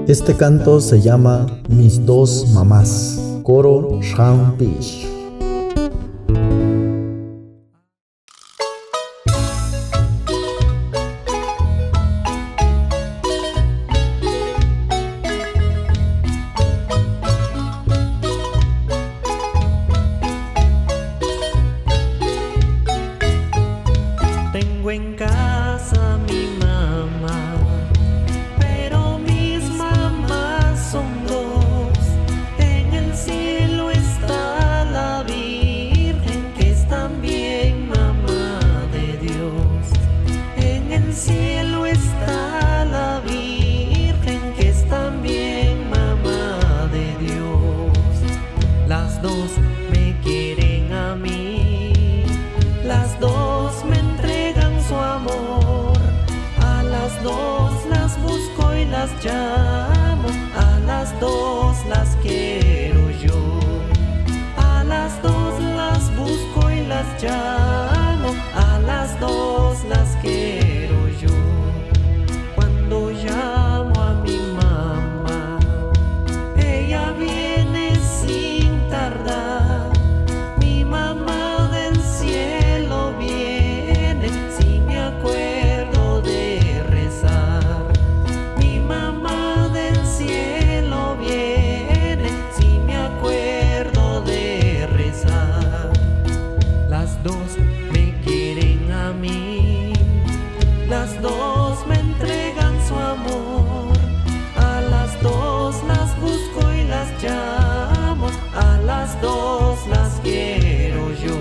Este canto se llama Mis dos mamás, coro Shampish. Tengo en casa mi mamá, pero mis mamás son dos. En el cielo está la Virgen, que es también mamá de Dios. En el cielo está la Virgen, que es también mamá de Dios. Las dos me quieren a mí, las dos me entregan su amor. A las dos las busco y las llamo, a las dos las quiero yo. A las dos las busco y las llamo, a las dos las quiero yo. Cuando llamo a mi mamá, ella viene sin tardar. Mi mamá del cielo viene, si me acuerdo de rezar. Mi mamá del cielo viene, si me acuerdo de rezar. Las dos me quieren a mí, las dos me entregan su amor. A las dos las busco y las llamo, a las dos las quiero yo.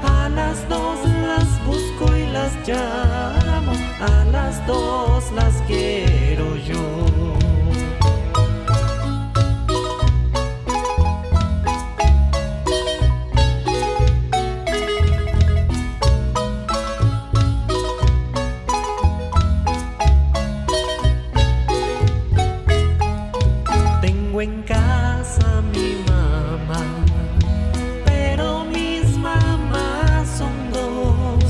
A las dos las busco y las llamo, a las dos las quiero yo. Tengo en casa mi mamá, pero mis mamás son dos.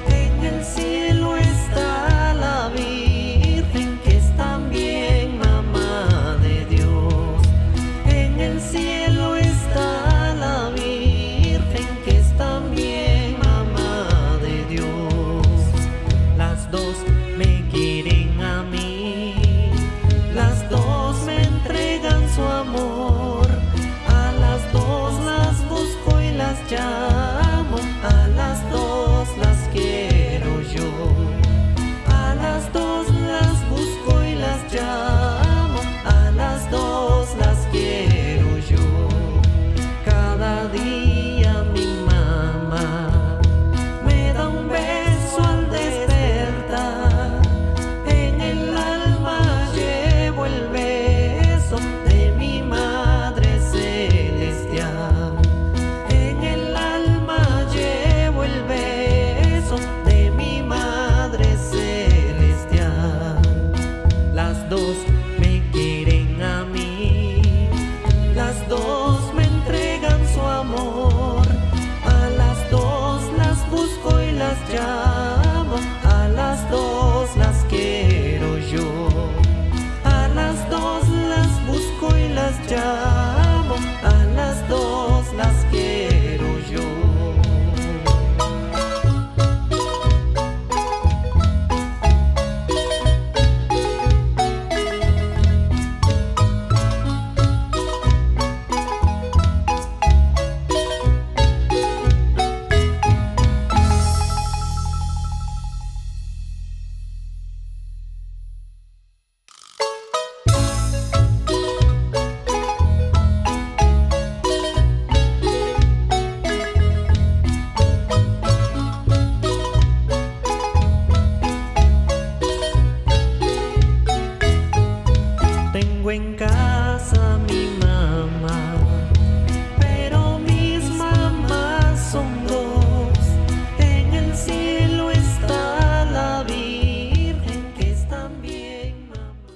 En el cielo está la Virgen, que es también mamá de Dios. En el cielo está la Virgen, que es también mamá de Dios. Las dos me quieren a mí, las dos me entregan su amor. A las dos las busco y las llamo, a las dos las quiero yo. A las dos las busco y las llamo, a las dos las quiero yo. Cada día mi mamá me da un beso al despertar. En el alma llevo el beso de mi Madre Celestial. En el alma llevo el beso de mi Madre Celestial. Las dos